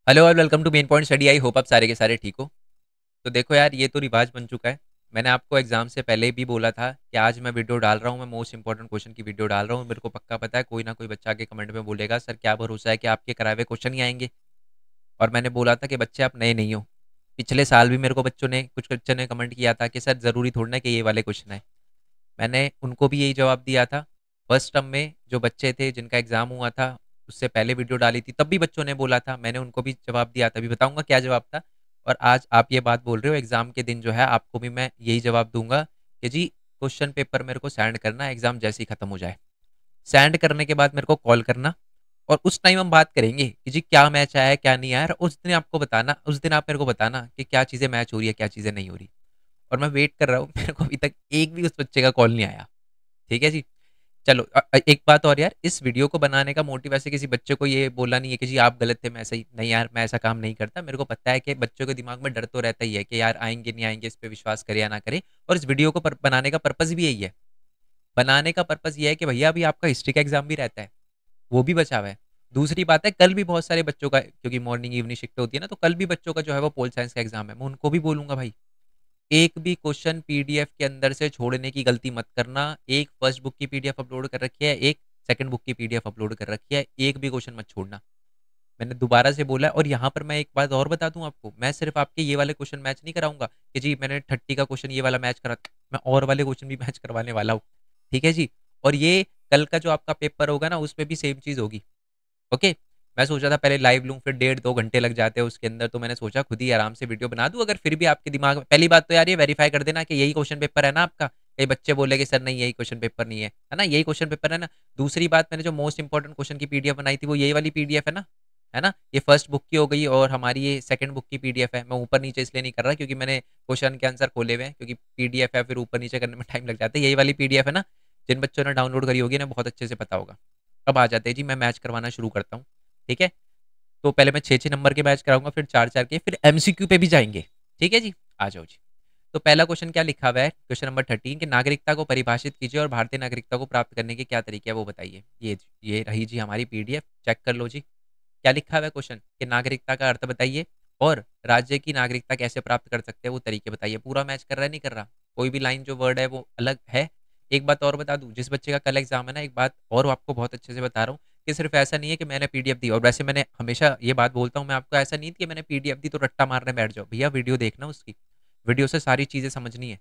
Hello और welcome to main point study. I hope आप सारे के सारे ठीक हो। तो देखो यार, ये तो रिवाज बन चुका है। मैंने आपको एग्जाम से पहले भी बोला था कि आज मैं वीडियो डाल रहा हूँ, मैं मोस्ट इंपॉर्टेंट क्वेश्चन की वीडियो डाल रहा हूँ। मेरे को पक्का पता है कोई ना कोई बच्चा आके कमेंट में बोलेगा सर क्या भरोसा है कि आपके कराए हुए क्वेश्चन ही आएंगे। और मैंने बोला था कि बच्चे आप नए नहीं हो। पिछले साल भी मेरे को कुछ बच्चों ने कमेंट किया था कि सर ज़रूरी थोड़ी ना कि ये वाले क्वेश्चन आए। मैंने उनको भी यही जवाब दिया था। फर्स्ट टर्म में जो बच्चे थे जिनका एग्ज़ाम हुआ था, उससे पहले वीडियो डाली थी, तब भी बच्चों ने बोला था, मैंने उनको भी जवाब दिया था। अभी बताऊंगा क्या जवाब था। और आज आप ये बात बोल रहे हो, एग्ज़ाम के दिन जो है आपको भी मैं यही जवाब दूंगा कि जी क्वेश्चन पेपर मेरे को सेंड करना, एग्ज़ाम जैसे ही ख़त्म हो जाए। सेंड करने के बाद मेरे को कॉल करना, और उस टाइम हम बात करेंगे कि जी क्या मैच आया है क्या नहीं आया। और उस दिन आपको बताना, उस दिन आप मेरे को बताना कि क्या चीज़ें मैच हो रही है क्या चीज़ें नहीं हो रही। और मैं वेट कर रहा हूँ मेरे को अभी तक एक भी उस बच्चे का कॉल नहीं आया। ठीक है जी। चलो एक बात और यार, इस वीडियो को बनाने का मोटिव ऐसे किसी बच्चे को ये बोला नहीं है कि जी आप गलत थे, मैं ऐसा ही नहीं यार, मैं ऐसा काम नहीं करता। मेरे को पता है कि बच्चों के दिमाग में डर तो रहता ही है कि यार आएंगे नहीं आएंगे, इस पे विश्वास करे या ना करे। और इस वीडियो को बनाने का पर्पज भी यही है। बनाने का पर्पज ये है कि भैया अभी आपका हिस्ट्री का एग्जाम भी रहता है, वो भी बचा हुआ है। दूसरी बात है, कल भी बहुत सारे बच्चों का, क्योंकि मॉर्निंग इवनिंग शिफ्ट होती है ना, तो कल भी बच्चों का जो है वो पोल साइंस का एग्जाम है। मैं उनको भी बोलूंगा भाई, एक भी क्वेश्चन पीडीएफ के अंदर से छोड़ने की गलती मत करना। एक फर्स्ट बुक की पीडीएफ अपलोड कर रखी है, एक सेकंड बुक की पीडीएफ अपलोड कर रखी है, एक भी क्वेश्चन मत छोड़ना। मैंने दोबारा से बोला है। और यहाँ पर मैं एक बात और बता दूं आपको, मैं सिर्फ आपके ये वाले क्वेश्चन मैच नहीं कराऊंगा कि जी मैंने 30 का क्वेश्चन ये वाला मैच करा, मैं और वाले क्वेश्चन भी मैच करवाने वाला हूँ। ठीक है जी। और ये कल का जो आपका पेपर होगा ना, उसमें भी सेम चीज़ होगी। ओके। मैं सोचा था पहले लाइव लूँ, फिर 1.5-2 घंटे लग जाते हैं उसके अंदर, तो मैंने सोचा खुद ही आराम से वीडियो बना दूँ। अगर फिर भी आपके दिमाग में, पहली बात तो यार ये वेरीफाई कर देना कि यही क्वेश्चन पेपर है ना आपका। कई बच्चे बोले कि सर नहीं यही क्वेश्चन पेपर नहीं है ना, यही क्वेश्चन पेपर है ना। दूसरी बात, मैंने जो मोस्ट इंपॉर्टेंट क्वेश्चन की पीडीएफ बनाई थी वो यही वाली पीडीएफ है ना, है ना। ये फर्स्ट बुक की हो गई और हमारी ये सेकंड बुक की पीडीएफ है। मैं ऊपर नीचे इसलिए नहीं कर रहा क्योंकि मैंने क्वेश्चन के आंसर खोले हुए हैं, क्योंकि पीडीएफ है फिर ऊपर नीचे करने में टाइम लग जाता है। यही वाली पीडीएफ है ना, जिन बच्चों ने डाउनलोड करी होगी ना बहुत अच्छे से पता होगा। अब आ जाते हैं जी, मैं मैच करवाना शुरू करता हूँ। ठीक है। तो पहले मैं 6-6 नंबर के मैच कराऊंगा, फिर 4-4 के, फिर एमसीक्यू पे भी जाएंगे। ठीक है जी। आ जाओ जी। तो पहला क्वेश्चन क्या लिखा हुआ है, क्वेश्चन नंबर 13, कि नागरिकता को परिभाषित कीजिए और भारतीय नागरिकता को प्राप्त करने के क्या तरीके हैं वो बताइए। ये रही जी हमारी पीडीएफ, चेक कर लो जी। क्या लिखा हुआ है क्वेश्चन, कि नागरिकता का अर्थ बताइए और राज्य की नागरिकता कैसे प्राप्त कर सकते हैं वो तरीके बताइए। पूरा मैच कर रहा है नहीं कर रहा, कोई भी लाइन जो वर्ड है वो अलग है। एक बात और बता दूं, जिस बच्चे का कल एग्जाम है ना, एक बात और आपको बहुत अच्छे से बता रहा हूँ, कि सिर्फ ऐसा नहीं है कि मैंने पीडीएफ दी। और वैसे मैंने हमेशा ये बात बोलता हूँ मैं आपको, ऐसा नहीं कि मैंने पीडीएफ दी तो रट्टा मारने बैठ जाओ। भैया वीडियो देखना, उसकी वीडियो से सारी चीजें समझनी है।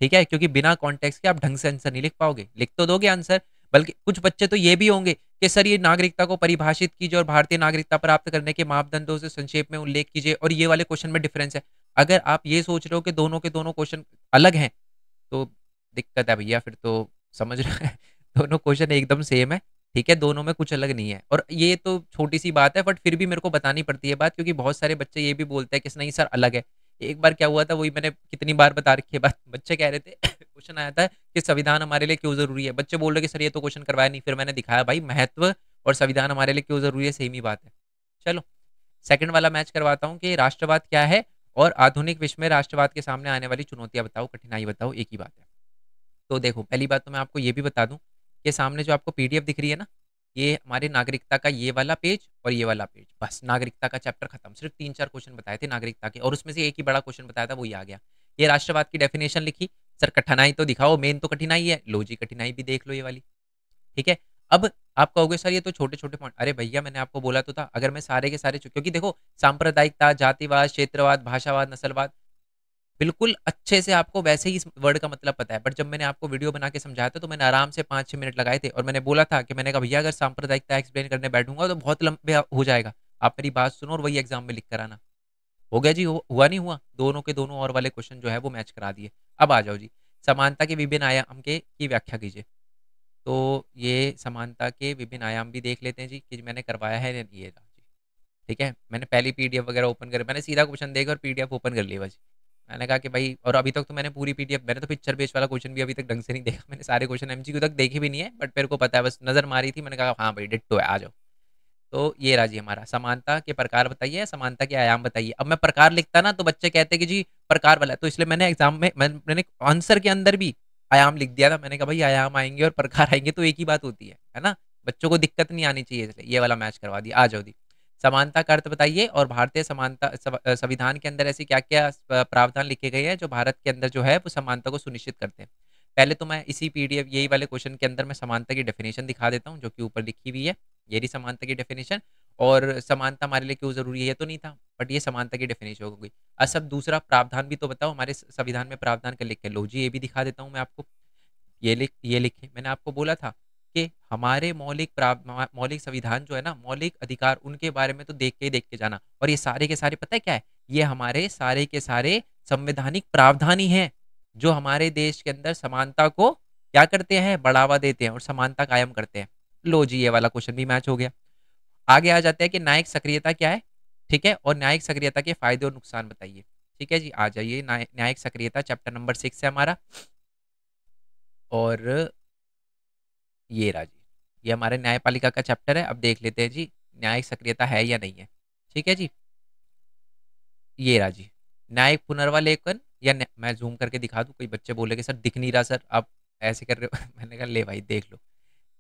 ठीक है, क्योंकि बिना कॉन्टेक्स्ट के आप ढंग से आंसर नहीं लिख पाओगे। लिख तो दोगे आंसर, बल्कि कुछ बच्चे तो ये भी होंगे कि सर ये नागरिकता को परिभाषित कीजिए और भारतीय नागरिकता प्राप्त करने के मापदंडों से संक्षेप में उल्लेख कीजिए, और ये वाले क्वेश्चन में डिफरेंस है। अगर आप ये सोच रहे हो कि दोनों के दोनों क्वेश्चन अलग हैं, तो दिक्कत है भैया, फिर तो समझ रहे हैं दोनों क्वेश्चन एकदम सेम है। ठीक है, दोनों में कुछ अलग नहीं है। और ये तो छोटी सी बात है, बट फिर भी मेरे को बतानी पड़ती है बात, क्योंकि बहुत सारे बच्चे ये भी बोलते हैं कि नहीं सर अलग है। एक बार क्या हुआ था, वही मैंने कितनी बार बता रखी है बात। बच्चे कह रहे थे क्वेश्चन आया था कि संविधान हमारे लिए क्यों जरूरी है। बच्चे बोल रहे कि सर ये तो क्वेश्चन करवाया नहीं। फिर मैंने दिखाया भाई, महत्व और संविधान हमारे लिए क्यों जरूरी है सेम ही बात है। चलो, सेकंड वाला मैच करवाता हूँ कि राष्ट्रवाद क्या है और आधुनिक विश्व में राष्ट्रवाद के सामने आने वाली चुनौतियां बताओ, कठिनाई बताओ, एक ही बात है। तो देखो, पहली बात तो मैं आपको ये भी बता दूं कि सामने जो आपको पीडीएफ दिख रही है ना, ये हमारे नागरिकता का ये वाला पेज और ये वाला पेज, बस नागरिकता का चैप्टर खत्म। सिर्फ 3-4 क्वेश्चन बताए थे नागरिकता के, और उसमें से एक ही बड़ा क्वेश्चन बताया था, वो ही आ गया। ये राष्ट्रवाद की डेफिनेशन लिखी। सर कठिनाई तो दिखाओ, मेन तो कठिनाई है, लो जी कठिनाई भी देख लो ये वाली। ठीक है। अब आप कहोगे सर ये तो छोटे छोटे पॉइंट, अरे भैया मैंने आपको बोला तो था, अगर मैं सारे के सारे, क्योंकि देखो सांप्रदायिकता, जातिवाद, क्षेत्रवाद, भाषावाद, नस्लवाद, बिल्कुल अच्छे से आपको वैसे ही इस वर्ड का मतलब पता है। बट जब मैंने आपको वीडियो बना के समझाया था तो मैंने आराम से 5-6 मिनट लगाए थे, और मैंने बोला था कि मैंने कहा भैया अगर सांप्रदायिकता एक्सप्लेन करने बैठूंगा तो बहुत लंबे हो जाएगा। आप मेरी बात सुनो और वही एग्जाम में लिख कर आना। हो गया जी, हुआ नहीं हुआ, दोनों के दोनों और वाले क्वेश्चन जो है वो मैच करा दिए। अब आ जाओ जी, समानता के विभिन्न आयाम के की व्याख्या कीजिए। तो ये समानता के विभिन्न आयाम भी देख लेते हैं जी कि मैंने करवाया है या नहीं, ये रहा जी। ठीक है, मैंने पहली पीडीएफ वगैरह ओपन कर, मैंने सीधा क्वेश्चन देखा और पीडीएफ ओपन कर लिया बस। मैंने कहा कि भाई, और अभी तक तो मैंने पूरी पीडीएफ, मैंने तो पिक्चर बेस वाला क्वेश्चन भी अभी तक ढंग से नहीं देखा। मैंने सारे क्वेश्चन एमसीक्यू तक देखे भी नहीं है, बट मेरे को पता है, बस नजर मारी थी, मैंने कहा हाँ भाई डिट्टो है, आ जाओ। तो ये रहा जी हमारा, समानता के प्रकार बताइए, समानता के आयाम बताइए। अब मैं प्रकार लिखता ना तो बच्चे कहते कि जी प्रकार वाला, तो इसलिए मैंने एग्जाम में मैंने आंसर के अंदर भी आयाम लिख दिया था। मैंने कहा भाई आयाम आएंगे और प्रकार आएंगे तो एक ही बात होती है ना। बच्चों को दिक्कत नहीं आनी चाहिए, इसलिए ये वाला मैच करवा दिया। आ जाओ दी, समानता का अर्थ बताइए, और भारतीय समानता संविधान के अंदर ऐसी क्या क्या प्रावधान लिखे गए हैं जो भारत के अंदर जो है वो समानता को सुनिश्चित करते हैं। पहले तो मैं इसी पीडीएफ यही वाले क्वेश्चन के अंदर मैं समानता की डेफिनेशन दिखा देता हूँ, जो कि ऊपर लिखी हुई है। ये रही समानता की डेफिनेशन। और समानता हमारे लिए क्यों जरूरी है ये तो नहीं था, बट ये समानता की डेफिनेशन हो गई। अब सब दूसरा प्रावधान भी तो बताओ, हमारे संविधान में प्रावधान कर लिख के लो जी, ये भी दिखा देता हूँ मैं आपको। ये लिखे, मैंने आपको बोला था कि हमारे मौलिक संविधान जो है ना, मौलिक अधिकार, उनके बारे में तो देख के जाना। और ये सारे के सारे पता है क्या है, ये हमारे सारे के सारे संवैधानिक प्रावधान ही हैं जो हमारे देश के अंदर समानता को क्या करते हैं, बढ़ावा देते हैं और समानता कायम करते हैं। लो जी, ये वाला क्वेश्चन भी मैच हो गया। आगे आ जाते हैं कि न्यायिक सक्रियता क्या है। ठीक है, और न्यायिक सक्रियता के फायदे और नुकसान बताइए। ठीक है जी, आ जाइए। न्यायिक सक्रियता चैप्टर नंबर 6 है हमारा। और ये रहा जी, ये हमारे न्यायपालिका का चैप्टर है। अब देख लेते हैं जी न्यायिक सक्रियता है या नहीं है। ठीक है जी, ये रहा जी, न्यायिक पुनर्वालोकन या मैं जूम करके दिखा दूं, कोई बच्चे बोलेंगे सर दिख नहीं रहा सर, आप ऐसे कर रहे हो मैंने कहा ले भाई देख लो।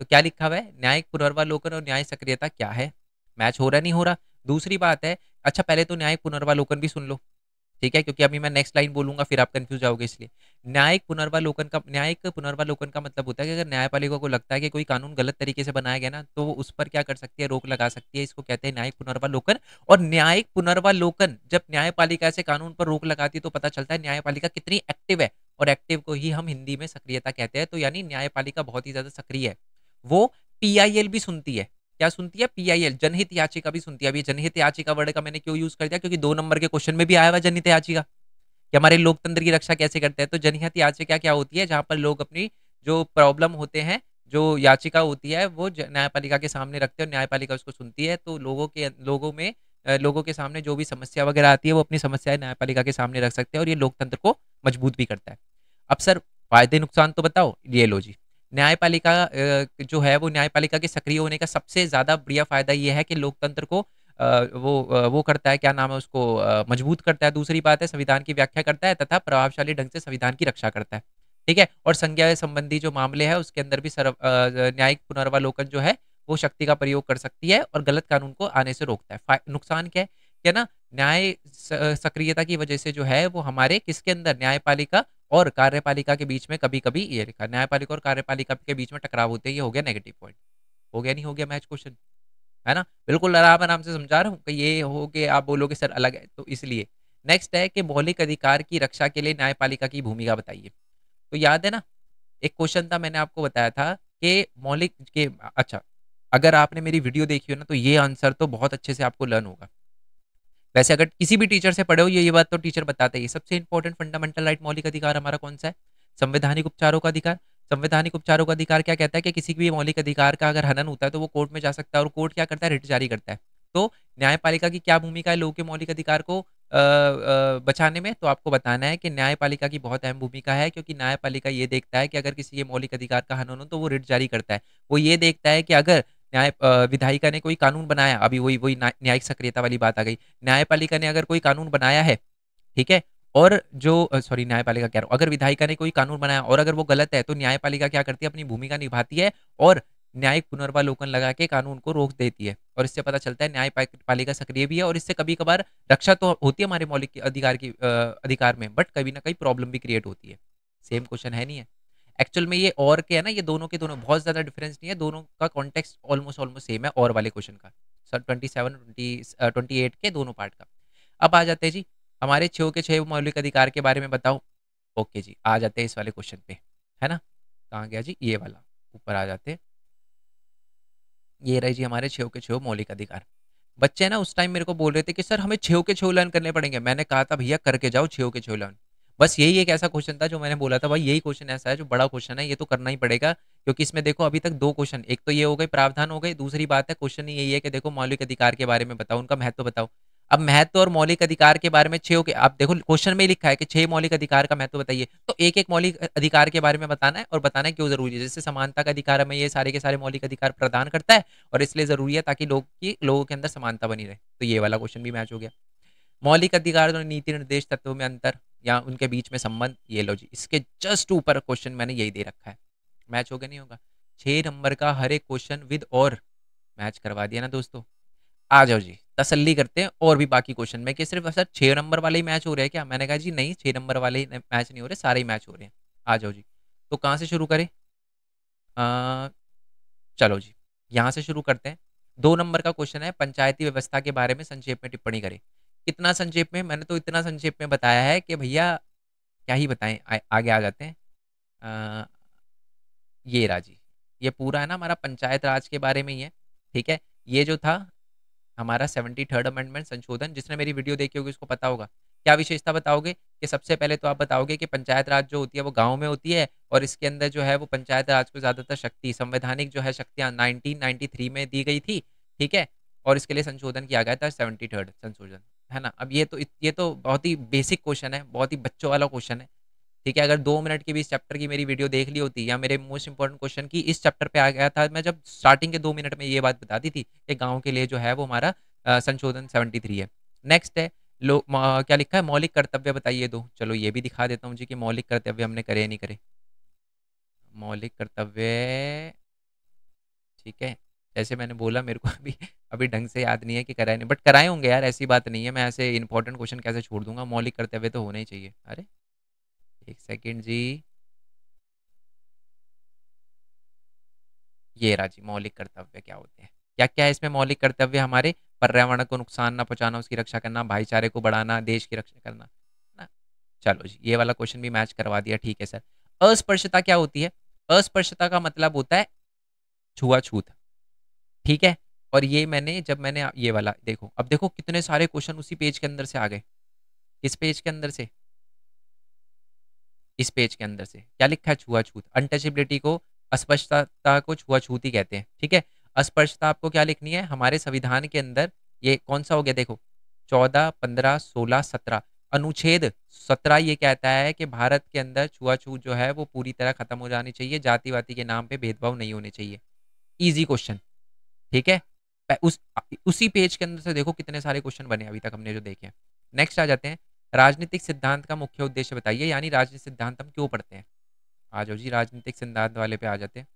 तो क्या लिखा हुआ है, न्यायिक पुनर्वालोकन और न्यायिक सक्रियता क्या है। मैच हो रहा नहीं हो रहा। दूसरी बात है, अच्छा पहले तो न्यायिक पुनर्वालोकन भी सुन लो। ठीक है, क्योंकि अभी मैं नेक्स्ट लाइन बोलूंगा फिर आप कंफ्यूज जाओगे, इसलिए। न्यायिक पुनर्वालोकन का मतलब होता है कि अगर न्यायपालिका को लगता है कि कोई कानून गलत तरीके से बनाया गया ना, तो वो उस पर क्या कर सकती है, रोक लगा सकती है। इसको कहते हैं न्यायिक पुनर्वालोकन। और न्यायिक पुनर्वालोकन जब न्यायपालिका से कानून पर रोक लगाती है तो पता चलता है न्यायपालिका कितनी एक्टिव है। और एक्टिव को ही हम हिंदी में सक्रियता कहते हैं। तो यानी न्यायपालिका बहुत ही ज्यादा सक्रिय है। वो पीआईएल भी सुनती है। क्या सुनती है, पीआईएल, जनहित याचिका भी सुनती है। अभी जनहित याचिका वर्ड का मैंने क्यों यूज कर दिया, क्योंकि 2 नंबर के क्वेश्चन में भी आया हुआ जनहित याचिका कि हमारे लोकतंत्र की रक्षा कैसे करते हैं। तो जनहित याचिका क्या होती है, जहां पर लोग अपनी जो प्रॉब्लम होते हैं, जो याचिका होती है, वो न्यायपालिका के सामने रखते हैं और न्यायपालिका उसको सुनती है। तो लोगों के सामने जो भी समस्या वगैरह आती है, वो अपनी समस्याएं न्यायपालिका के सामने रख सकते हैं, और ये लोकतंत्र को मजबूत भी करता है। अब सर फायदे नुकसान तो बताओ, ये लो जी। न्यायपालिका जो है वो न्यायपालिका के सक्रिय होने का सबसे ज्यादा बढ़िया फायदा ये है कि लोकतंत्र को वो करता है, क्या नाम है उसको, मजबूत करता है। दूसरी बात है, संविधान की व्याख्या करता है तथा प्रभावशाली ढंग से संविधान की रक्षा करता है। ठीक है, और संज्ञा संबंधी जो मामले है उसके अंदर भी न्यायिक पुनर्वालोकन जो है वो शक्ति का प्रयोग कर सकती है और गलत कानून को आने से रोकता है। नुकसान क्या है, क्या ना, सक्रियता की वजह से जो है वो हमारे किसके अंदर, न्यायपालिका और कार्यपालिका के बीच में कभी कभी, ये लिखा, न्यायपालिका और कार्यपालिका के बीच में टकराव होते हैं। ये हो गया नेगेटिव पॉइंट। हो गया नहीं हो गया मैच क्वेश्चन, है ना। बिल्कुल आराम आराम से समझा रहा हूँ कि ये हो के आप बोलोगे सर अलग है, तो इसलिए। नेक्स्ट है कि मौलिक अधिकार की रक्षा के लिए न्यायपालिका की भूमिका बताइए। तो याद है ना, एक क्वेश्चन था, मैंने आपको बताया था कि मौलिक के, अच्छा, अगर आपने मेरी वीडियो देखी हो ना, तो ये आंसर तो बहुत अच्छे से आपको लर्न होगा। वैसे अगर किसी भी टीचर से पढ़े हो, ये बात तो टीचर बताते ही। सबसे इंपॉर्टेंट फंडामेंटल राइट, मौलिक अधिकार हमारा कौन सा है, संवैधानिक उपचारों का अधिकार। संवैधानिक उपचारों का अधिकार क्या कहता है कि किसी भी मौलिक अधिकार का अगर हनन होता है तो वो कोर्ट में जा सकता है, और कोर्ट क्या करता है, रिट जारी करता है। तो न्यायपालिका की क्या भूमिका है लोगों के मौलिक अधिकार को बचाने में, तो आपको बताना है कि न्यायपालिका की बहुत अहम भूमिका है, क्योंकि न्यायपालिका ये देखता है कि अगर किसी के मौलिक अधिकार का हनन हो तो वो रिट जारी करता है। वो ये देखता है कि अगर विधायिका ने कोई कानून बनाया, अभी वही वही न्यायिक सक्रियता वाली बात आ गई। न्यायपालिका ने अगर कोई कानून बनाया है, ठीक है, और जो सॉरी न्यायपालिका कह रहा हूँ, अगर विधायिका ने कोई कानून बनाया और अगर वो गलत है, तो न्यायपालिका क्या करती है, अपनी भूमिका निभाती है और न्यायिक पुनर्वालोकन लगा के कानून को रोक देती है। और इससे पता चलता है न्यायपालिका सक्रिय भी है, और इससे कभी कभार रक्षा तो होती है हमारे मौलिक अधिकार में, बट कभी ना कभी प्रॉब्लम भी क्रिएट होती है। सेम क्वेश्चन है नहीं है एक्चुअल में, ये और के है ना, ये दोनों के दोनों बहुत ज्यादा डिफरेंस नहीं है, दोनों का कॉन्टेक्स्ट ऑलमोस्ट ऑलमोस्ट सेम है और वाले क्वेश्चन का, सर 27 28 के दोनों पार्ट का। अब आ जाते हैं जी, हमारे 6 के 6 मौलिक अधिकार के बारे में बताओ। ओके जी, आ जाते हैं इस वाले क्वेश्चन पे, है ना। कहाँ गया जी, ये वाला, ऊपर आ जाते हैं। ये रहे जी हमारे 6 के 6 मौलिक अधिकार। बच्चे ना उस टाइम मेरे को बोल रहे थे कि सर हमें 6 के 6 लर्न करने पड़ेंगे। मैंने कहा था भैया करके जाओ 6 के 6 लर्न। बस यही एक ऐसा क्वेश्चन था जो मैंने बोला था भाई, यही क्वेश्चन ऐसा है जो बड़ा क्वेश्चन है, ये तो करना ही पड़ेगा। क्योंकि इसमें देखो अभी तक 2 क्वेश्चन, एक तो ये हो गई प्रावधान हो गई, दूसरी बात है क्वेश्चन यही है कि देखो मौलिक अधिकार के बारे में बताओ, उनका महत्व बताओ। अब महत्व और मौलिक अधिकार के बारे में आप देखो क्वेश्चन में ही लिखा है कि 6 मौलिक अधिकार का महत्व बताइए, तो एक एक मौलिक अधिकार के बारे में बताना है और बताना है क्यों जरूरी है। जैसे समानता का अधिकार हमें ये सारे के सारे मौलिक अधिकार प्रदान करता है और इसलिए जरूरी है ताकि लोगों के अंदर समानता बनी रहे। तो ये वाला क्वेश्चन भी मैच हो गया। मौलिक अधिकार और नीति निर्देश तत्वों में अंतर या उनके बीच में संबंध, ये लो जी, इसके जस्ट ऊपर क्वेश्चन मैंने यही दे रखा है। मैच होगा नहीं होगा, 6 नंबर का हर एक क्वेश्चन विद और मैच करवा दिया ना दोस्तों। आ जाओ जी, तसल्ली करते हैं और भी बाकी क्वेश्चन में कि सिर्फ सर 6 नंबर वाले ही मैच हो रहे हैं क्या? मैंने कहा जी नहीं, 6 नंबर वाले ही मैच नहीं हो रहे, सारे ही मैच हो रहे हैं। आ जाओ जी। तो कहाँ से शुरू करें? अ, चलो जी, यहाँ से शुरू करते हैं। 2 नंबर का क्वेश्चन है, पंचायती व्यवस्था के बारे में संक्षेप में टिप्पणी करें। कितना संक्षेप में? मैंने तो इतना संक्षेप में बताया है कि भैया क्या ही बताएँ, आगे आ जाते हैं। अ, ये रहा जी, ये पूरा है ना हमारा पंचायत राज के बारे में ही है, ठीक है? ये जो था हमारा 73rd अमेंडमेंट संशोधन, जिसने मेरी वीडियो देखी होगी उसको पता होगा। क्या विशेषता बताओगे? कि सबसे पहले तो आप बताओगे कि पंचायत राज जो होती है वो गाँव में होती है और इसके अंदर जो है वो पंचायत राज को ज़्यादातर शक्ति संवैधानिक जो है शक्तियाँ 1993 में दी गई थी, ठीक है? और इसके लिए संशोधन किया गया था 73rd संशोधन, है ना? अब ये तो बहुत ही बेसिक क्वेश्चन है, बहुत ही बच्चों वाला क्वेश्चन है, ठीक है? अगर 2 मिनट की भी इस चैप्टर की मेरी वीडियो देख ली होती या मेरे मोस्ट इंपोर्टेंट क्वेश्चन की इस चैप्टर पे आ गया था, मैं जब स्टार्टिंग के 2 मिनट में ये बात बता दी थी कि गाँव के लिए जो है वो हमारा संशोधन 73 है। नेक्स्ट है क्या लिखा है, मौलिक कर्तव्य बताइए दो। चलो ये भी दिखा देता हूँ जी कि मौलिक कर्तव्य हमने करे या नहीं करे। मौलिक कर्तव्य, ठीक है, जैसे मैंने बोला मेरे को अभी अभी ढंग से याद नहीं है कि कराए नहीं, बट कराए होंगे यार, ऐसी बात नहीं है। मैं ऐसे इंपॉर्टेंट क्वेश्चन कैसे छोड़ दूंगा, मौलिक कर्तव्य तो होना ही चाहिए। अरे एक सेकेंड जी, ये रहा जी, मौलिक कर्तव्य क्या होते हैं, क्या क्या है इसमें मौलिक कर्तव्य हमारे? पर्यावरण को नुकसान ना पहुंचाना, उसकी रक्षा करना, भाईचारे को बढ़ाना, देश की रक्षा करना, ना? चलो जी, ये वाला क्वेश्चन भी मैच करवा दिया, ठीक है सर। अस्पृश्यता क्या होती है? अस्पृश्यता का मतलब होता है छुआछूत, ठीक है? और ये जब मैंने ये वाला देखो, अब देखो कितने सारे क्वेश्चन उसी पेज के अंदर से आ गए। इस पेज के अंदर से, इस पेज के अंदर से क्या लिखा है? छुआछूत, अनटचेबिलिटी को, अस्पष्टता को छुआछूत ही कहते हैं, ठीक है? अस्पष्टता आपको क्या लिखनी है हमारे संविधान के अंदर? ये कौन सा हो गया देखो, 14, 15, 16, 17, अनुच्छेद 17 ये कहता है कि भारत के अंदर छुआछूत जो है वो पूरी तरह खत्म हो जानी चाहिए, जाति वाति के नाम पे भेदभाव नहीं होने चाहिए। इजी क्वेश्चन, ठीक है? उसी पेज के अंदर से देखो कितने सारे क्वेश्चन बने अभी तक हमने जो देखे हैं। नेक्स्ट आ जाते हैं, राजनीतिक सिद्धांत का मुख्य उद्देश्य बताइए, यानी राजनीतिक सिद्धांत हम क्यों पढ़ते हैं? आ जाओ जी, राजनीतिक सिद्धांत वाले पे आ जाते हैं।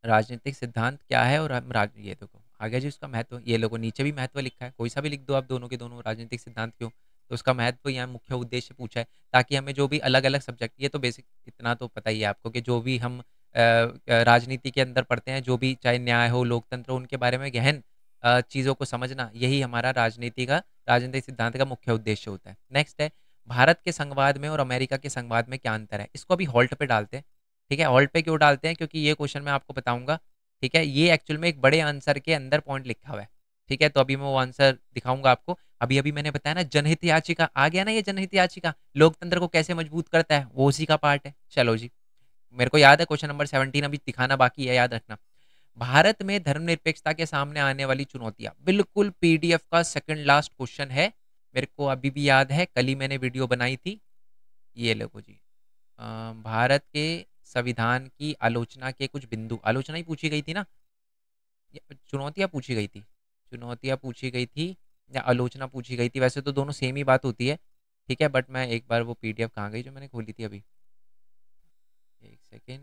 राजनीतिक सिद्धांत क्या है और हम राज ये देखो आ गया जी उसका महत्व, ये लोगों नीचे भी महत्व लिखा है, कोई सा भी लिख दो आप, दोनों के दोनों राजनीतिक सिद्धांत क्यों, तो उसका महत्व यहाँ मुख्य उद्देश्य पूछा है, ताकि हमें जो भी अलग अलग सब्जेक्ट, ये तो बेसिक इतना तो पता ही है आपको कि जो भी हम राजनीति के अंदर पढ़ते हैं, जो भी चाहे न्याय हो, लोकतंत्र हो, उनके बारे में गहन चीज़ों को समझना, यही हमारा राजनीतिक सिद्धांत का मुख्य उद्देश्य होता है। नेक्स्ट है, भारत के संघवाद में और अमेरिका के संघवाद में क्या अंतर है? इसको अभी हॉल्ट पे डालते हैं, ठीक है? हॉल्ट पे क्यों डालते हैं? क्योंकि ये क्वेश्चन मैं आपको बताऊंगा, ठीक है? ये एक्चुअल में एक बड़े आंसर के अंदर पॉइंट लिखा हुआ है, ठीक है? तो अभी मैं वो आंसर दिखाऊंगा आपको। अभी अभी मैंने बताया ना जनहित याचिका, आ गया ना ये जनहित याचिका, लोकतंत्र को कैसे मजबूत करता है, वो उसी का पार्ट है। चलो जी, मेरे को याद है क्वेश्चन नंबर 17 अभी दिखाना बाकी है, याद रखना। भारत में धर्मनिरपेक्षता के सामने आने वाली चुनौतियां, बिल्कुल पीडीएफ का सेकंड लास्ट क्वेश्चन है, मेरे को अभी भी याद है, कल ही मैंने वीडियो बनाई थी। ये देखो जी, भारत के संविधान की आलोचना के कुछ बिंदु, आलोचना ही पूछी गई थी ना, चुनौतियां पूछी गई थी, चुनौतियां पूछी गई थी या आलोचना पूछी गई थी, वैसे तो दोनों सेम ही बात होती है, ठीक है? बट मैं एक बार वो पीडीएफ कहाँ गई जो मैंने खोली थी अभी, एक सेकेंड।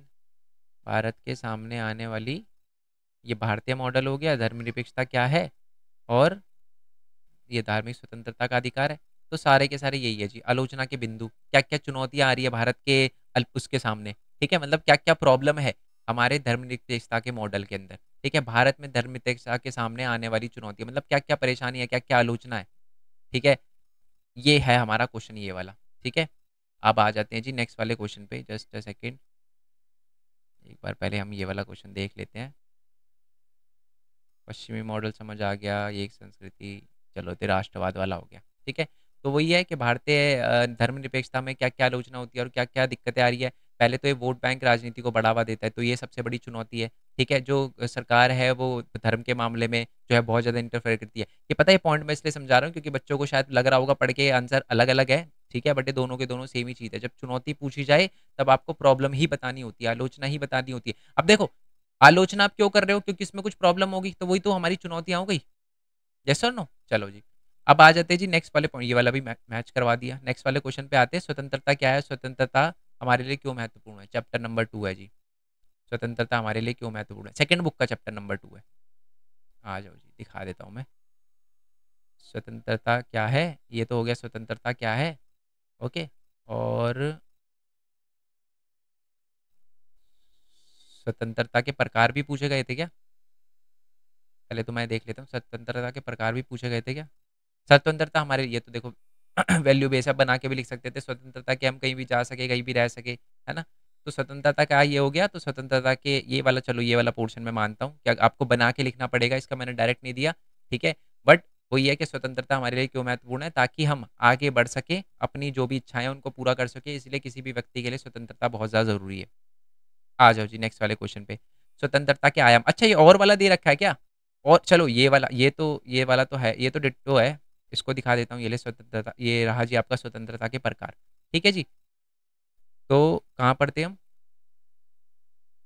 भारत के सामने आने वाली, ये भारतीय मॉडल हो गया, धर्मनिरपेक्षता क्या है, और ये धार्मिक स्वतंत्रता का अधिकार है। तो सारे के सारे यही है जी, आलोचना के बिंदु, क्या क्या चुनौतियां आ रही है भारत के उसके सामने, ठीक है? मतलब क्या क्या प्रॉब्लम है हमारे धर्मनिरपेक्षता के मॉडल के अंदर, ठीक है? भारत में धर्मनिरपेक्षता के सामने आने वाली चुनौतियां, मतलब क्या क्या परेशानी है, क्या क्या आलोचना है, ठीक है? ये है हमारा क्वेश्चन, ये वाला, ठीक है? अब आ जाते हैं जी नेक्स्ट वाले क्वेश्चन पे, जस्ट अ सेकेंड, एक बार पहले हम ये वाला क्वेश्चन देख लेते हैं। पश्चिमी मॉडल समझ आ गया, ये एक संस्कृति, चलो तो राष्ट्रवाद वाला हो गया, ठीक है? तो वही है कि भारतीय धर्मनिरपेक्षता में क्या क्या आलोचना होती है और क्या क्या दिक्कतें आ रही है। पहले तो ये वोट बैंक राजनीति को बढ़ावा देता है, तो ये सबसे बड़ी चुनौती है, ठीक है? जो सरकार है वो धर्म के मामले में जो है बहुत ज़्यादा इंटरफेयर करती है। ये पता है, पॉइंट मैं इसलिए समझा रहा हूँ क्योंकि बच्चों को शायद लग रहा होगा पढ़ के आंसर अलग अलग है, ठीक है? बट ये दोनों के दोनों सेम ही चीज़ है। जब चुनौती पूछी जाए तब आपको प्रॉब्लम ही बतानी होती है, आलोचना ही बतानी होती है। अब देखो, आलोचना आप क्यों कर रहे हो? क्योंकि इसमें कुछ प्रॉब्लम होगी, तो वही तो हमारी चुनौतियां हो गई। यस और नो? चलो जी, अब आ जाते हैं जी नेक्स्ट वाले पॉइंट, ये वाला भी मैच करवा दिया। नेक्स्ट वाले क्वेश्चन पे आते हैं, स्वतंत्रता क्या है, स्वतंत्रता हमारे लिए क्यों महत्वपूर्ण है? चैप्टर नंबर 2 है जी, स्वतंत्रता हमारे लिए क्यों महत्वपूर्ण है, सेकंड बुक का चैप्टर नंबर 2 है। आ जाओ जी, दिखा देता हूँ मैं। स्वतंत्रता क्या है, ये तो हो गया स्वतंत्रता क्या है। ओके। और स्वतंत्रता के प्रकार भी पूछे गए थे क्या? पहले तो मैं देख लेता हूँ, स्वतंत्रता के प्रकार भी पूछे गए थे क्या? स्वतंत्रता हमारे लिए तो देखो वैल्यू बेस अब बना के भी लिख सकते थे स्वतंत्रता के, हम कहीं भी जा सके, कहीं भी रह सके, है ना। तो स्वतंत्रता का ये हो गया। तो स्वतंत्रता के ये वाला, चलो ये वाला पोर्शन मैं मानता हूँ कि आपको बना के लिखना पड़ेगा, इसका मैंने डायरेक्ट नहीं दिया, ठीक है। बट वो ये है कि स्वतंत्रता हमारे लिए क्यों महत्वपूर्ण है, ताकि हम आगे बढ़ सके, अपनी जो भी इच्छाएं उनको पूरा कर सके, इसलिए किसी भी व्यक्ति के लिए स्वतंत्रता बहुत ज़्यादा ज़रूरी है। आ जाओ जी नेक्स्ट वाले क्वेश्चन पे। स्वतंत्रता के आयाम, अच्छा ये और वाला दे रखा है क्या? और चलो ये वाला, ये वाला तो है, ये तो डिट्टो है। इसको दिखा देता हूँ, ये ले स्वतंत्रता, ये रहा जी आपका स्वतंत्रता के प्रकार। ठीक है जी। तो कहाँ पढ़ते हम?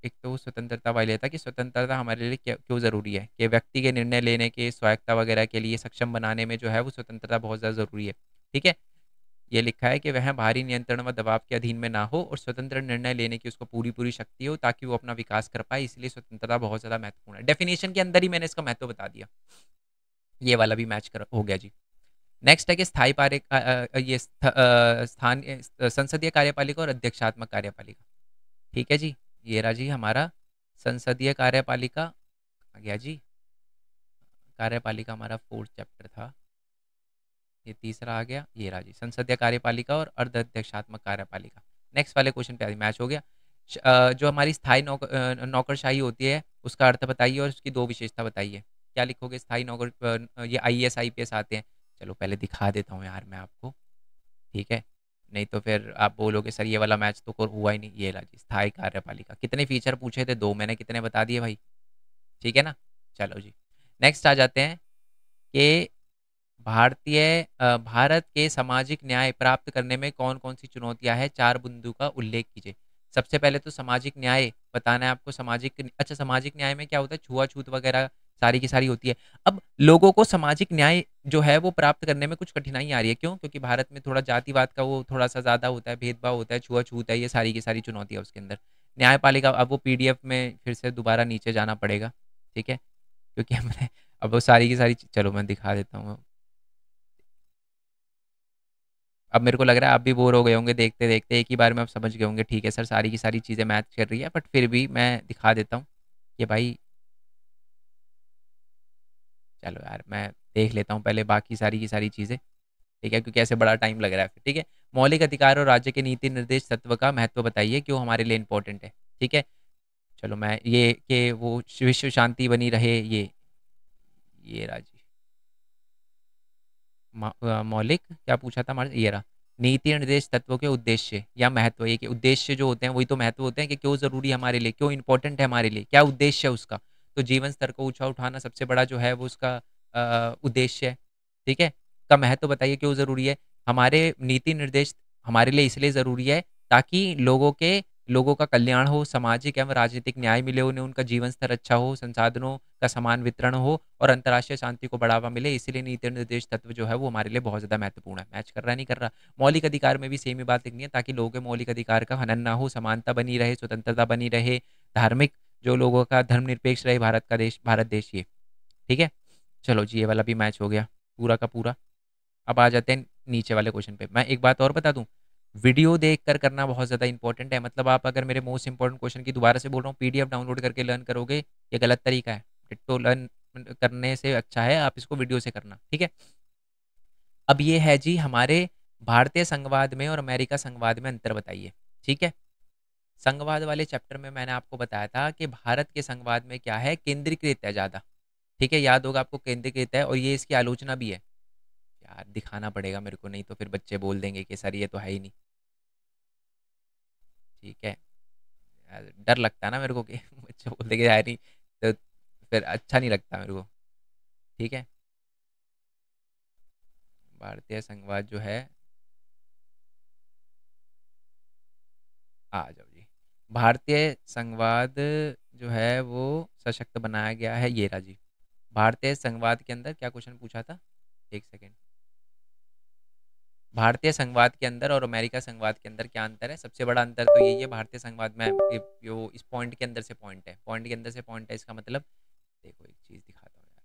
एक तो स्वतंत्रता वाली था कि स्वतंत्रता हमारे लिए क्यों ज़रूरी है, कि व्यक्ति के निर्णय लेने के स्वायत्ता वगैरह के लिए सक्षम बनाने में जो है वो स्वतंत्रता बहुत ज़्यादा ज़रूरी है। ठीक है। ये लिखा है कि वह बाहरी नियंत्रण व दबाव के अधीन में ना हो और स्वतंत्र निर्णय लेने की उसको पूरी पूरी शक्ति हो, ताकि वो अपना विकास कर पाए, इसलिए स्वतंत्रता बहुत ज़्यादा महत्वपूर्ण है। डेफिनेशन के अंदर ही मैंने इसका महत्व बता दिया। ये वाला भी मैच कर हो गया जी। नेक्स्ट है कि स्थायी ये स्थानीय संसदीय कार्यपालिका और अध्यक्षात्मक कार्यपालिका। ठीक है जी। ये रहा जी हमारा संसदीय कार्यपालिका आ गया जी। कार्यपालिका हमारा फोर्थ चैप्टर था, ये तीसरा आ गया। ये रहा जी संसदीय कार्यपालिका और अर्ध अध्यक्षात्मक कार्यपालिका। नेक्स्ट वाले क्वेश्चन पे मैच हो गया। जो हमारी स्थायी नौकरशाही होती है उसका अर्थ बताइए और उसकी दो विशेषता बताइए। क्या लिखोगे? स्थायी नौकर, ये आईएएस आईपीएस आते हैं। चलो पहले दिखा देता हूँ यार मैं आपको, ठीक है। नहीं तो फिर आप बोलोगे सर ये वाला मैच तो हुआ ही नहीं। ये रहा जी स्थायी कार्यपालिका। कितने फीचर पूछे थे? दो, मैंने कितने बता दिए भाई, ठीक है ना। चलो जी नेक्स्ट आ जाते हैं कि भारत के सामाजिक न्याय प्राप्त करने में कौन कौन सी चुनौतियां हैं, चार बिंदु का उल्लेख कीजिए। सबसे पहले तो सामाजिक न्याय बताना है आपको। अच्छा सामाजिक न्याय में क्या होता है? छुआछूत वगैरह सारी की सारी होती है। अब लोगों को सामाजिक न्याय जो है वो प्राप्त करने में कुछ कठिनाई आ रही है, क्यों? क्योंकि भारत में थोड़ा जातिवाद का वो थोड़ा सा ज़्यादा होता है, भेदभाव होता है, छुआछूत है, ये सारी की सारी चुनौतियाँ उसके अंदर। न्यायपालिका, अब वो पीडीएफ में फिर से दोबारा नीचे जाना पड़ेगा, ठीक है, क्योंकि हमने अब वो सारी की सारी चलो मैं दिखा देता हूँ। अब मेरे को लग रहा है आप भी बोर हो गए होंगे देखते देखते, एक ही बार में आप समझ गए होंगे, ठीक है सर सारी की सारी चीज़ें मैच कर रही है, बट फिर भी मैं दिखा देता हूँ कि भाई चलो यार मैं देख लेता हूँ पहले बाकी सारी की सारी चीज़ें, ठीक है, क्योंकि ऐसे बड़ा टाइम लग रहा है फिर। ठीक है। मौलिक अधिकार और राज्य के नीति निर्देश तत्व का महत्व बताइए, क्यों हमारे लिए इंपॉर्टेंट है। ठीक है। चलो मैं ये कि वो विश्व शांति बनी रहे, ये राजी मौलिक क्या पूछा था हमारे, ये रहा नीति निर्देश तत्वों के उद्देश्य या महत्व। ये कि उद्देश्य जो होते हैं वही तो महत्व होते हैं, कि क्यों जरूरी है हमारे लिए, क्यों इंपॉर्टेंट है हमारे लिए, क्या उद्देश्य है उसका। तो जीवन स्तर को ऊंचा उठाना सबसे बड़ा जो है वो उसका उद्देश्य है। ठीक है। का महत्व बताइए, क्यों जरूरी है। हमारे नीति निर्देश हमारे लिए इसलिए जरूरी है ताकि लोगों का कल्याण हो, सामाजिक एवं राजनीतिक न्याय मिले उन्हें, उनका जीवन स्तर अच्छा हो, संसाधनों का समान वितरण हो और अंतर्राष्ट्रीय शांति को बढ़ावा मिले, इसीलिए नीति निर्देश तत्व जो है वो हमारे लिए बहुत ज़्यादा महत्वपूर्ण है। मैच कर रहा है नहीं कर रहा? मौलिक अधिकार में भी सेम ही बात लिखनी है, ताकि लोगों के मौलिक अधिकार का हनन ना हो, समानता बनी रहे, स्वतंत्रता बनी रहे, धार्मिक जो लोगों का धर्मनिरपेक्ष रहे भारत देश ये। ठीक है। चलो जी ये वाला भी मैच हो गया पूरा का पूरा। अब आ जाते हैं नीचे वाले क्वेश्चन पे। मैं एक बात और बता दूं, वीडियो देख कर करना बहुत ज़्यादा इंपॉर्टेंट है। मतलब आप अगर मेरे मोस्ट इंपॉर्टेंट क्वेश्चन की दोबारा से बोल रहा हूँ, पीडीएफ डाउनलोड करके लर्न करोगे, ये गलत तरीका है। डिट्टो लर्न करने से अच्छा है आप इसको वीडियो से करना, ठीक है। अब ये है जी हमारे भारतीय संघवाद में और अमेरिका संघवाद में अंतर बताइए। ठीक है। संघवाद वाले चैप्टर में मैंने आपको बताया था कि भारत के संघवाद में क्या है, केंद्रीकृत है ज़्यादा। ठीक है, याद होगा आपको, केंद्रीकृत है और ये इसकी आलोचना भी है। यार दिखाना पड़ेगा मेरे को, नहीं तो फिर बच्चे बोल देंगे कि सर ये तो है ही नहीं। ठीक है। यार डर लगता है ना मेरे को कि बच्चे बोल देंगे है नहीं, तो फिर अच्छा नहीं लगता मेरे को। ठीक है। भारतीय संघवाद जो है, आ जाओ जी। भारतीय संघवाद जो है वो सशक्त बनाया गया है, ये रहा जी। भारतीय संघवाद के अंदर क्या क्वेश्चन पूछा था, एक सेकेंड। भारतीय संघवाद के अंदर और अमेरिका संघवाद के अंदर क्या अंतर है? सबसे बड़ा अंतर तो यही है, भारतीय संघवाद में जो इस पॉइंट के अंदर से पॉइंट है, पॉइंट के अंदर से पॉइंट है, इसका मतलब देखो एक चीज़ दिखाता हूँ यार।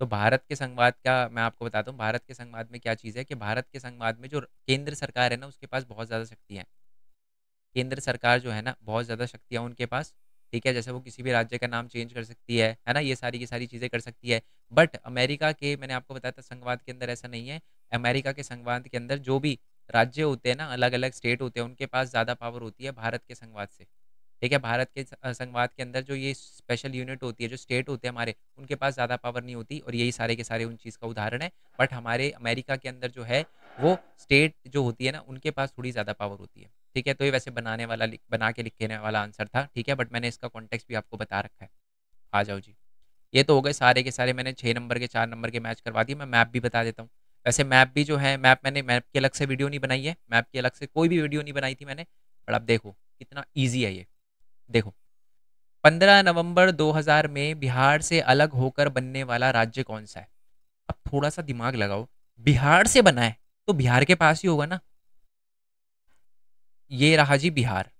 तो भारत के संघवाद का मैं आपको बताता हूँ, भारत के संघवाद में क्या चीज़ है कि भारत के संघवाद में जो केंद्र सरकार है ना, उसके पास बहुत ज़्यादा शक्तियाँ हैं। केंद्र सरकार जो है ना, बहुत ज़्यादा शक्तियाँ उनके पास, ठीक है? जैसे वो किसी भी राज्य का नाम चेंज कर सकती है ना? ये सारी की सारी चीज़ें कर सकती है। बट अमेरिका के, मैंने आपको बताया था, संघवाद के अंदर ऐसा नहीं है। अमेरिका के संघवाद के अंदर जो भी राज्य होते हैं ना, अलग-अलग स्टेट होते हैं, उनके पास ज़्यादा पावर होती है भारत के संघवाद से। ठीक है? भारत के संघवाद के अंदर जो ये स्पेशल यूनिट होती है, जो स्टेट होते हैं हमारे, उनके पास ज़्यादा पावर नहीं होती, और यही सारे के सारे उन चीज़ का उदाहरण है। बट हमारे अमेरिका के अंदर जो है, वो स्टेट जो होती है ना, उनके पास थोड़ी ज़्यादा पावर होती है। ठीक है? तो ये वैसे बना के लिखने वाला आंसर था, ठीक है? बट मैंने इसका कॉन्टेक्स्ट भी आपको बता रखा है। आ जाओ जी। ये तो हो गए सारे के सारे, मैंने 6 नंबर के 4 नंबर के मैच करवा दिए। मैं मैप भी बता देता हूँ। वैसे मैप भी जो है, मैप की अलग से वीडियो नहीं बनाई है, मैप की अलग से कोई भी वीडियो नहीं बनाई थी मैंने। पर अब देखो कितना ईज़ी है ये। देखो, 15 नवंबर 2000 में बिहार से अलग होकर बनने वाला राज्य कौन-सा है? अब थोड़ा-सा दिमाग लगाओ, बिहार से बना है, तो बिहार के पास ही होगा ना? ये रहा जी बिहार।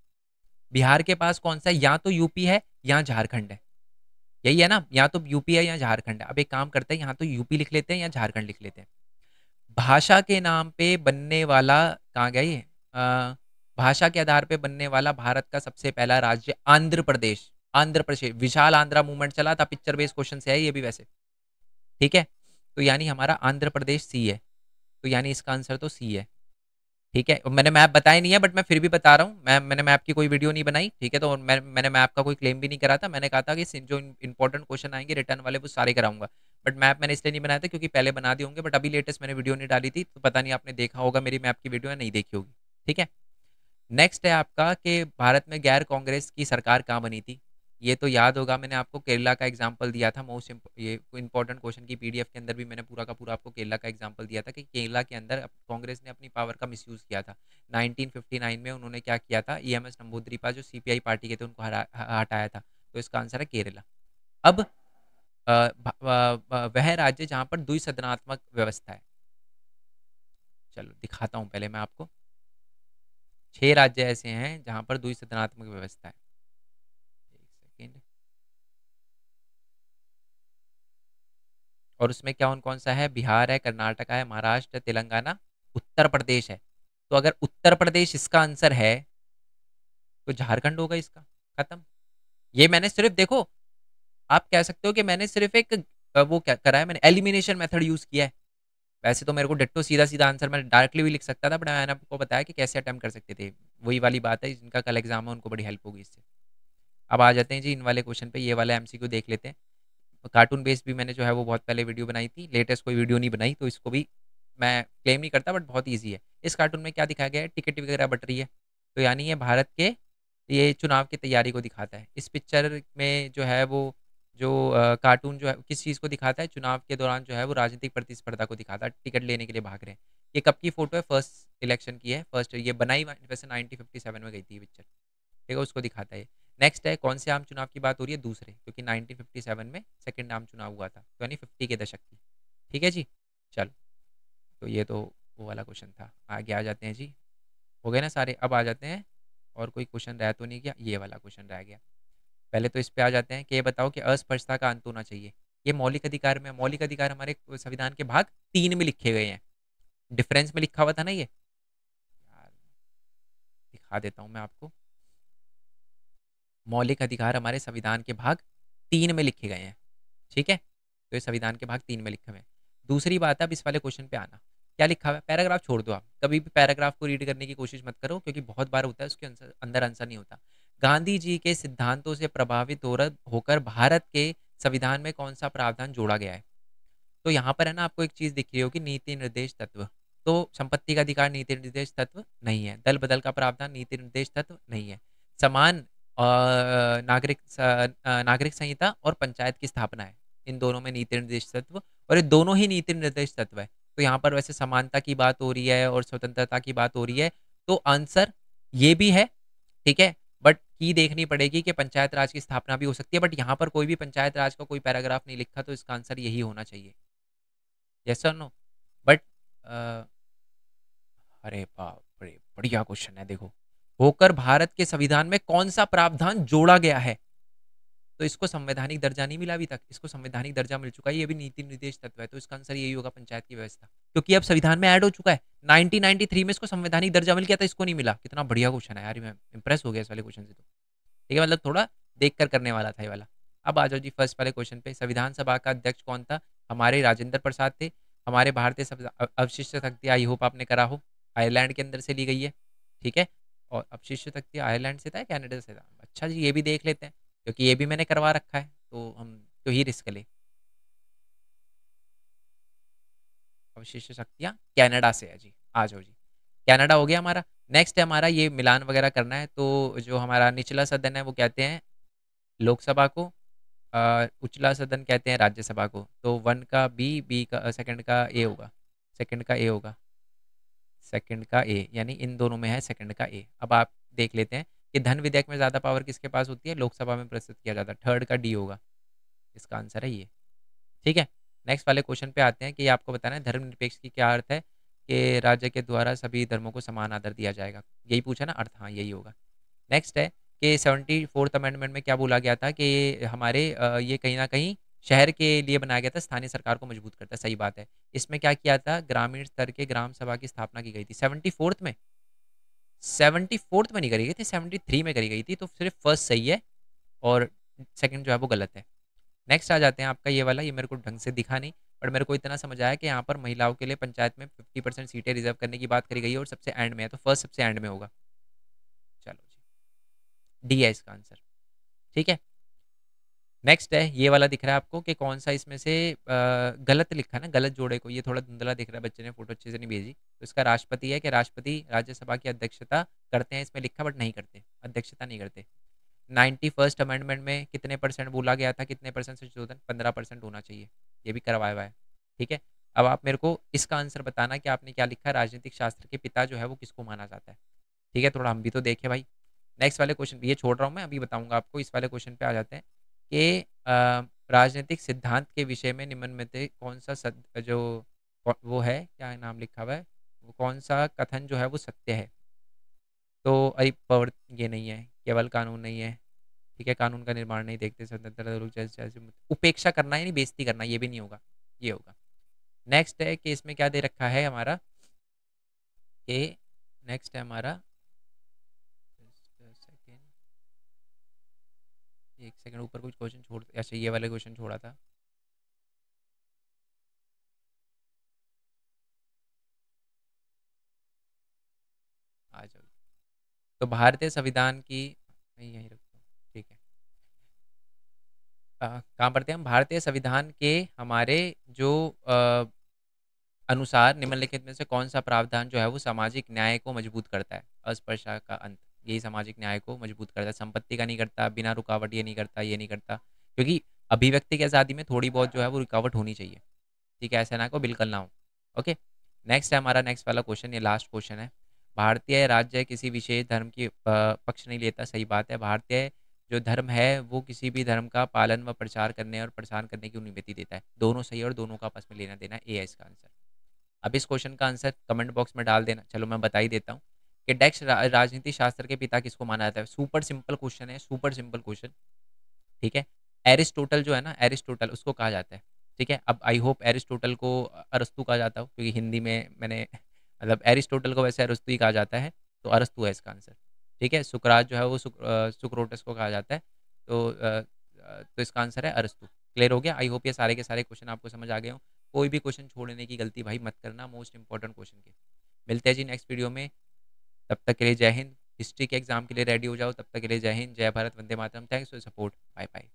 बिहार के पास कौन-सा है? या तो यूपी है या झारखंड है। यही है ना? या तो यूपी है या झारखंड है। अब एक काम करते हैं, यहाँ तो यूपी लिख लेते हैं या झारखंड लिख लेते हैं। भाषा के नाम पे बनने वाला, कहाँ गया ये? भाषा के आधार पे बनने वाला भारत का सबसे पहला राज्य आंध्र प्रदेश। आंध्र प्रदेश, विशाल आंध्रा मूवमेंट चला था, पिक्चर बेस्ड क्वेश्चन से है ये भी वैसे। ठीक है? तो यानी हमारा आंध्र प्रदेश सी है। तो यानी इसका आंसर तो सी है। ठीक है? मैंने मैप बताया नहीं है, बट मैं फिर भी बता रहा हूँ। मैंने मैप की कोई वीडियो नहीं बनाई, ठीक है? तो मैंने मैप का कोई क्लेम भी नहीं करा था। मैंने कहा था कि जो इंपॉर्टेंट क्वेश्चन आएंगे रिटर्न वाले, वो सारे कराऊंगा। बट मैप मैंने इसलिए नहीं बनाया था क्योंकि पहले बना दिए होंगे, बट अभी लेटेस्ट मैंने वीडियो नहीं डाली थी, तो पता नहीं आपने देखा होगा मेरी मैप की वीडियो या नहीं देखी होगी। ठीक है? नेक्स्ट है आपका कि भारत में गैर कांग्रेस की सरकार कहाँ बनी थी? ये तो याद होगा, मैंने आपको केरला का एग्जांपल दिया था। ये इंपॉर्टेंट क्वेश्चन की पीडीएफ के अंदर भी मैंने पूरा का पूरा आपको केरला का एग्जांपल दिया था कि केरला के अंदर कांग्रेस ने अपनी पावर का मिसयूज किया था। 1959 में उन्होंने क्या किया था, ईएमएस नंबूद्रिपा जो सीपीआई पार्टी के थे, उनको हटाया था। तो इसका आंसर है केरला। अब वह राज्य जहाँ पर द्विसदनात्मक व्यवस्था है, चलो दिखाता हूँ पहले मैं आपको। 6 राज्य ऐसे हैं जहाँ पर द्विसदनात्मक व्यवस्था है। एक सेकेंड। और उसमें कौन कौन सा है? बिहार है, कर्नाटक है, महाराष्ट्र, तेलंगाना, उत्तर प्रदेश है। तो अगर उत्तर प्रदेश इसका आंसर है, तो झारखंड होगा इसका। खत्म। ये मैंने सिर्फ देखो, आप कह सकते हो कि मैंने सिर्फ एक वो क्या करा है, मैंने एलिमिनेशन मेथड यूज किया है। वैसे तो मेरे को डिट्टो सीधा सीधा आंसर मैं डायरेक्टली भी लिख सकता था, बट मैंने आपको बताया कि कैसे अटेम्प्ट कर सकते थे। वही वाली बात है, जिनका कल एग्जाम है उनको बड़ी हेल्प होगी इससे। अब आ जाते हैं जी इन वाले क्वेश्चन पे। ये वाला एमसीक्यू देख लेते हैं। कार्टून बेस्ड भी मैंने जो है वो बहुत पहले वीडियो बनाई थी, लेटेस्ट कोई वीडियो नहीं बनाई, तो इसको भी मैं क्लेम नहीं करता, बट बहुत ईजी है। इस कार्टून में क्या दिखाया गया है? टिकट वगैरह बट रही है, तो यानी ये भारत के ये चुनाव की तैयारी को दिखाता है। इस पिक्चर में जो है वो जो कार्टून जो है किस चीज़ को दिखाता है? चुनाव के दौरान जो है वो राजनीतिक प्रतिस्पर्धा को दिखाता है, टिकट लेने के लिए भाग रहे हैं। ये कब की फोटो है? फर्स्ट इलेक्शन की है। फर्स्ट ये बनाई वैसे 1957 में गई थी पिक्चर, ठीक है? उसको दिखाता है। नेक्स्ट है, कौन से आम चुनाव की बात हो रही है? दूसरे, क्योंकि 1957 में सेकंड आम चुनाव हुआ था, तो यानी 50 के दशक की। ठीक है जी। चलो, तो ये तो वो वाला क्वेश्चन था। आगे आ जाते हैं जी। हो गए ना सारे? अब आ जाते हैं, और कोई क्वेश्चन रह तो नहीं गया? ये वाला क्वेश्चन रह गया। पहले तो इस पे आ जाते हैं कि ये बताओ कि अस्पृश्यता का अंत होना चाहिए। ये मौलिक अधिकार में, मौलिक अधिकार हमारे संविधान के भाग 3 में लिखे गए हैं। डिफरेंस में लिखा हुआ था ना ये यार, दिखा देता हूँ मैं आपको। मौलिक अधिकार हमारे संविधान के भाग 3 में लिखे गए हैं, ठीक है? तो ये संविधान के भाग 3 में लिखे हुए हैं। दूसरी बात है, अब इस वाले क्वेश्चन पे आना। क्या लिखा हुआ है? पैराग्राफ छोड़ दो आप, कभी भी पैराग्राफ को रीड करने की कोशिश मत करो, क्योंकि बहुत बार होता है उसके अंदर आंसर नहीं होता। गांधी जी के सिद्धांतों से प्रभावित होकर भारत के संविधान में कौन सा प्रावधान जोड़ा गया है? तो यहाँ पर है ना, आपको एक चीज दिख रही होगी, नीति निर्देश तत्व। तो संपत्ति का अधिकार नीति निर्देश तत्व नहीं है। दल बदल का प्रावधान नीति निर्देश तत्व नहीं है। समान नागरिक संहिता और पंचायत की स्थापना है, इन दोनों में नीति निर्देश तत्व, और ये दोनों ही नीति निर्देश तत्व है। तो यहाँ पर वैसे समानता की बात हो रही है और स्वतंत्रता की बात हो रही है, तो आंसर ये भी है, ठीक है? बट की देखनी पड़ेगी कि पंचायत राज की स्थापना भी हो सकती है, बट यहाँ पर कोई भी पंचायत राज का कोई पैराग्राफ नहीं लिखा, तो इसका आंसर यही होना चाहिए। यस और नो? बट अरे बाप रे, बढ़िया क्वेश्चन है। देखो, होकर भारत के संविधान में कौन सा प्रावधान जोड़ा गया है? तो इसको संवैधानिक दर्जा नहीं मिला अभी तक, इसको संवैधानिक दर्जा मिल चुका है, ये भी नीति निर्देश तत्व है, तो इसका आंसर यही होगा, पंचायत की व्यवस्था, क्योंकि अब संविधान में ऐड हो चुका है। 1993 में इसको संवैधानिक दर्जा मिल गया था, इसको नहीं मिला। कितना बढ़िया क्वेश्चन है यार, मैं इंप्रेस हो गया इस वाले क्वेश्चन से। तो ठीक है, मतलब थोड़ा देख कर करने वाला था ये वाला। अब आ जाओ जी फर्स्ट वाले क्वेश्चन पे। संविधान सभा का अध्यक्ष कौन था? हमारे राजेंद्र प्रसाद थे। हमारे भारतीय अवशिष्ट शक्ति, आई होप आपने करा हो, आयरलैंड के अंदर से ली गई है। ठीक है, और अपशिष्ट शक्ति आयरलैंड से था, कनाडा से था? अच्छा जी, ये भी देख लेते हैं, क्योंकि ये भी मैंने करवा रखा है, तो हम क्यों ही रिस्क ले। अवशिष्ट शक्तियाँ कनाडा से है जी। आ जाओ जी, कनाडा हो गया हमारा। नेक्स्ट है हमारा, ये मिलान वगैरह करना है, तो जो हमारा निचला सदन है वो कहते हैं लोकसभा को, उचला सदन कहते हैं राज्यसभा को। तो वन का बी, बी का सेकंड का ए होगा, सेकंड का ए होगा, सेकंड का ए, यानी इन दोनों में है सेकंड का ए। अब आप देख लेते हैं कि धन विधेयक में ज़्यादा पावर किसके पास होती है? लोकसभा में प्रस्तुत किया जाता है, थर्ड का डी होगा, इसका आंसर है ये। ठीक है, नेक्स्ट वाले क्वेश्चन पे आते हैं कि आपको बताना है धर्मनिरपेक्ष की क्या अर्थ है, कि राज्य के द्वारा सभी धर्मों को समान आदर दिया जाएगा, यही पूछा ना अर्थ? हाँ, यही होगा। नेक्स्ट है कि 74th अमेंडमेंट में क्या बोला गया था कि हमारे ये कहीं ना कहीं शहर के लिए बनाया गया था, स्थानीय सरकार को मजबूत करता है, सही बात है। इसमें क्या किया था? ग्रामीण स्तर के ग्राम सभा की स्थापना की गई थी 74th में, 74th में नहीं करी गई थी, 73 में करी गई थी, तो सिर्फ फर्स्ट सही है और सेकंड जो है वो गलत है। नेक्स्ट आ जाते हैं आपका ये वाला, ये मेरे को ढंग से दिखा नहीं, पर मेरे को इतना समझ आया कि यहाँ पर महिलाओं के लिए पंचायत में 50% सीटें रिजर्व करने की बात करी गई है, और सबसे एंड में है, तो फर्स्ट सबसे एंड में होगा। चलो जी, डी है इसका आंसर। ठीक है, नेक्स्ट है ये वाला, दिख रहा है आपको कि कौन सा इसमें से गलत लिखा है ना, गलत जोड़े को, ये थोड़ा धुंधला दिख रहा है, बच्चे ने फोटो अच्छे से नहीं भेजी। तो इसका राष्ट्रपति है कि राष्ट्रपति राज्यसभा की अध्यक्षता करते हैं, इसमें लिखा बट नहीं करते, अध्यक्षता नहीं करते। 91st अमेंडमेंट में कितने परसेंट बोला गया था, कितने परसेंट संशोधन? 15% होना चाहिए, ये भी करवाया हुआ है। ठीक है, अब आप मेरे को इसका आंसर बताना कि आपने क्या लिखा है, राजनीतिक शास्त्र के पिता जो है वो किसको माना जाता है। ठीक है, थोड़ा हम भी तो देखें भाई। नेक्स्ट वाले क्वेश्चन, ये छोड़ रहा हूँ मैं, अभी बताऊंगा आपको। इस वाले क्वेश्चन पे आ जाते हैं कि राजनीतिक सिद्धांत के विषय में निम्न में से कौन सा जो वो है, क्या नाम लिखा हुआ है, वो कौन सा कथन जो है वो सत्य है? तो अरे पवर ये नहीं है, केवल कानून नहीं है, ठीक है, कानून का निर्माण नहीं देखते, स्वतंत्रता लोग जैसे जैसे उपेक्षा करना यानी बेइज्जती करना, ये भी नहीं होगा, ये होगा। नेक्स्ट है कि इसमें क्या दे रखा है हमारा, कि नेक्स्ट है हमारा, एक सेकंड, ऊपर कुछ क्वेश्चन छोड़, अच्छा ये वाले क्वेश्चन छोड़ा था। आ जाओ, तो भारतीय संविधान की, नहीं यहीं रखो, ठीक है। कहाँ पढ़ते हैं हम? भारतीय संविधान के हमारे जो अनुसार निम्नलिखित में से कौन सा प्रावधान जो है वो सामाजिक न्याय को मजबूत करता है? अस्पृश्यता का अंत, यही सामाजिक न्याय को मजबूत करता है, संपत्ति का नहीं करता, बिना रुकावट ये नहीं करता, ये नहीं करता, क्योंकि अभिव्यक्ति की आज़ादी में थोड़ी बहुत जो है वो रुकावट होनी चाहिए। ठीक है, ऐसा ना को बिल्कुल ना हो। ओके, नेक्स्ट है हमारा, नेक्स्ट वाला क्वेश्चन, ये लास्ट क्वेश्चन है। भारतीय राज्य किसी विशेष धर्म की पक्ष नहीं लेता, सही बात है। भारतीय जो धर्म है वो किसी भी धर्म का पालन व प्रचार करने और प्रसार करने की अनुमति देता है, दोनों सही और दोनों का आपस में लेना देना, ए है इसका आंसर। अब इस क्वेश्चन का आंसर कमेंट बॉक्स में डाल देना। चलो मैं बता ही देता हूँ कि डेक्स राजनीति शास्त्र के पिता किसको माना जाता है। सुपर सिंपल क्वेश्चन है, सुपर सिंपल क्वेश्चन। ठीक है, एरिस्टोटल जो है ना, एरिस्टोटल उसको कहा जाता है। ठीक है, अब आई होप एरिस्टोटल को अरस्तु कहा जाता हो, क्योंकि हिंदी में मैंने मतलब एरिस्टोटल को वैसे अरस्तु ही कहा जाता है, तो अरस्तु है इसका आंसर। ठीक है, सुकरात जो है वो सुक्रोटस को कहा जाता है, तो इसका आंसर है अरस्तु। क्लियर हो गया? आई होप ये सारे के सारे क्वेश्चन आपको समझ आ गए हो। कोई भी क्वेश्चन छोड़ने की गलती भाई मत करना, मोस्ट इंपॉर्टेंट क्वेश्चन के। मिलते हैं जी नेक्स्ट वीडियो में, तब तक के लिए जय हिंद। हिस्ट्री के एग्जाम के लिए रेडी हो जाओ, तब तक के लिए जय हिंद, जय भारत, वंदे मातरम। Thanks for support, bye bye.